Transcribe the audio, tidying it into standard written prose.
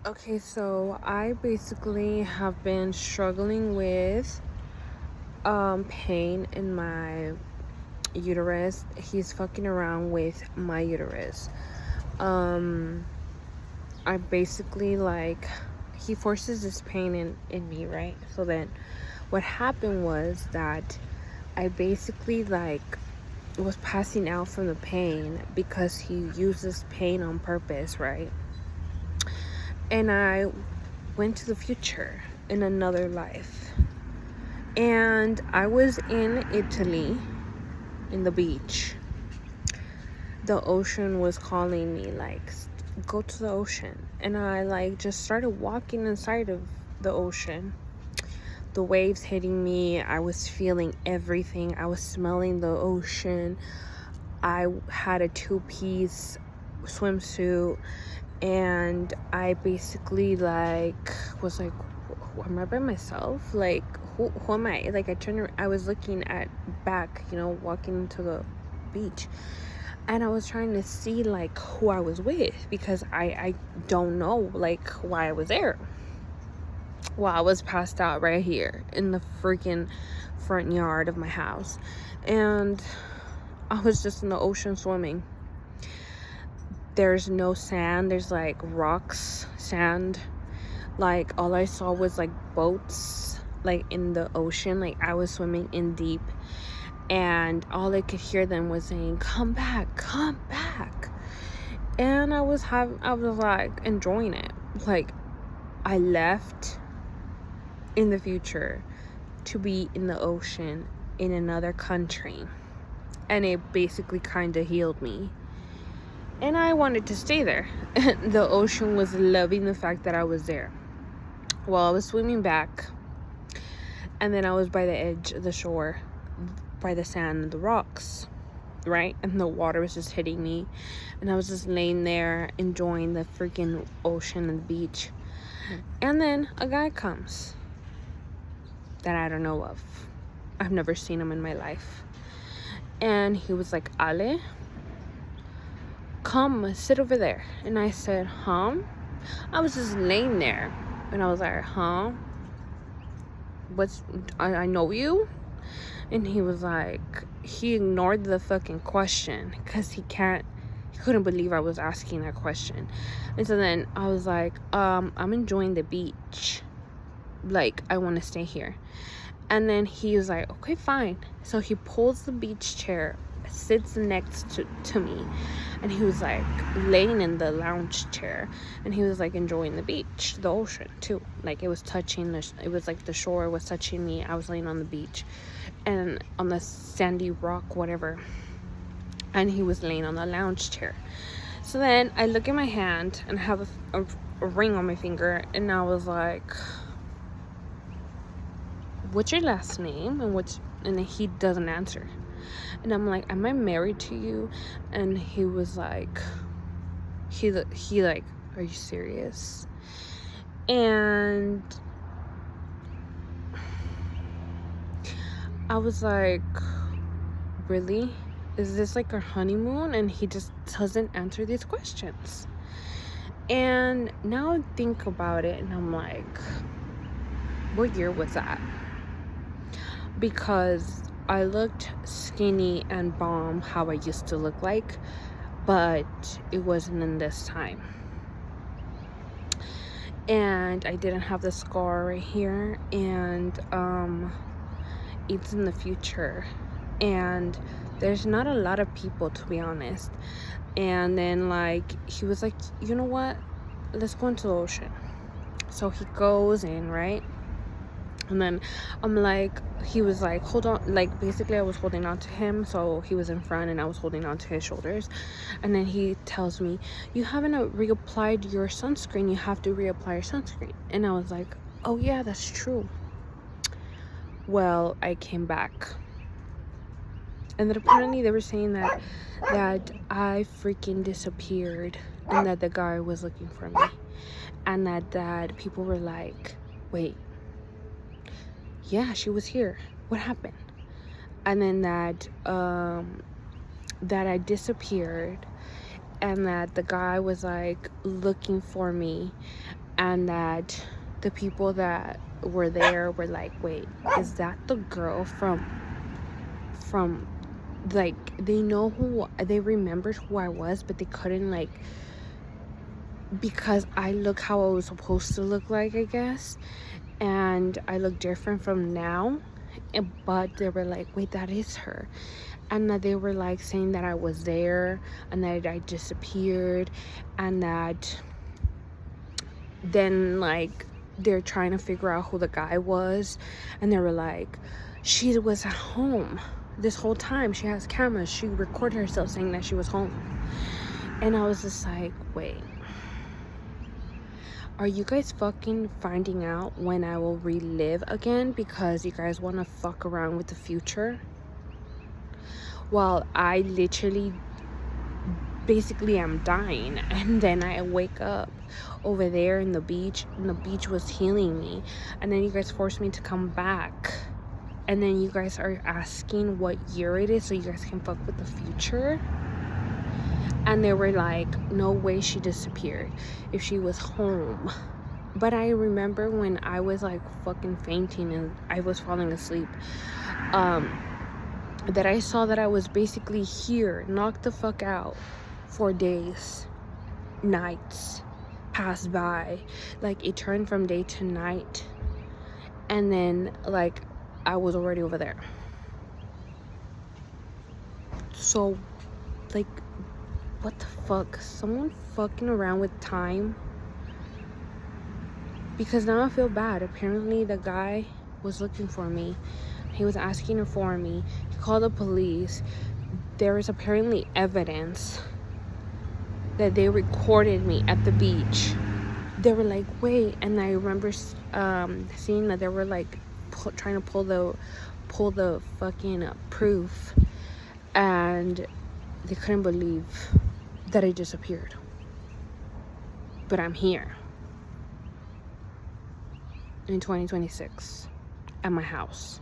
Okay, so I basically have been struggling with pain in my uterus. He's fucking around with my uterus. Um I basically like he forces this pain in me, right? So then what happened was that I basically like was passing out from the pain because he uses pain on purpose, right? And I went to the future in another life. And I was in Italy in the beach. The ocean was calling me, like, go to the ocean. And I like just started walking inside of the ocean. The waves hitting me, I was feeling everything. I was smelling the ocean. I had a two-piece swimsuit, and I basically like was like, am I by myself? Like, who am I? Like, I turned I was looking at back, walking into the beach, and I was trying to see like who I was with, because I don't know like why I was there. Well, I was passed out right here in the freaking front yard of my house, and I was just in the ocean swimming. There's no sand, there's like rocks, sand. Like, all I saw was like boats, like in the ocean. Like, I was swimming in deep, and all I could hear them was saying, come back, come back. And I was like enjoying it. Like, I left in the future to be in the ocean in another country, and it basically kind of healed me, and I wanted to stay there. The ocean was loving the fact that I was there. Well, I was swimming back, and then I was by the edge of the shore, by the sand and the rocks, right? And the water was just hitting me, and I was just laying there enjoying the freaking ocean and the beach. And then a guy comes that I don't know of. I've never seen him in my life. And he was like, Ale, come sit over there. And I said, huh? I was just laying there, and I was like, huh? I know you? And he was like, he ignored the fucking question because he couldn't believe I was asking that question. And so then I was like, I'm enjoying the beach, like, I want to stay here. And then he was like, okay, fine. So he pulls the beach chair, sits next to me, and he was like laying in the lounge chair, and he was like enjoying the beach, the ocean too. Like, it was touching it was like the shore was touching me. I was laying on the beach and on the sandy rock, whatever, and he was laying on the lounge chair. So then I look at my hand and I have a ring on my finger, and I was like, what's your last name? And then he doesn't answer. And I'm like, am I married to you? And he was like, he like, are you serious? And I was like, really? Is this like our honeymoon? And he just doesn't answer these questions. And now I think about it, and I'm like, what year was that? Because I looked skinny and bomb how I used to look like, but it wasn't in this time. And I didn't have the scar right here, and it's in the future, and there's not a lot of people, to be honest. And then like he was like, you know what, let's go into the ocean. So he goes in, right? And then I'm like, he was like, hold on, like, basically I was holding on to him, so he was in front and I was holding on to his shoulders. And then he tells me, you haven't reapplied your sunscreen, you have to reapply your sunscreen. And I was like, oh yeah, that's true. Well, I came back, and then apparently they were saying that I freaking disappeared, and that the guy was looking for me, and that people were like, wait, yeah, she was here, what happened? And then that I disappeared, and that the guy was like looking for me, and that the people that were there were like, wait, is that the girl from like, they remembered who I was, but they couldn't, like, because I look how I was supposed to look like, I guess, and I look different from now, but they were like, wait, that is her. And that they were like saying that I was there and that I disappeared, and that then like they're trying to figure out who the guy was, and they were like, she was at home this whole time, she has cameras, she recorded herself saying that she was home. And I was just like, wait, are you guys fucking finding out when I will relive again because you guys want to fuck around with the future? Well, I literally basically am dying, and then I wake up over there in the beach, and the beach was healing me, and then you guys forced me to come back, and then you guys are asking what year it is so you guys can fuck with the future. And they were like, no way she disappeared if she was home. But I remember when I was like fucking fainting and I was falling asleep, that I saw that I was basically here, knocked the fuck out for days, nights passed by, like it turned from day to night, and then like I was already over there. So like, what the fuck? Someone fucking around with time? Because now I feel bad. Apparently the guy was looking for me. He was asking for me. He called the police. There is apparently evidence that they recorded me at the beach. They were like, wait, and I remember seeing that they were like trying to pull the fucking proof, and they couldn't believe that I disappeared. But I'm here in 2026 at my house.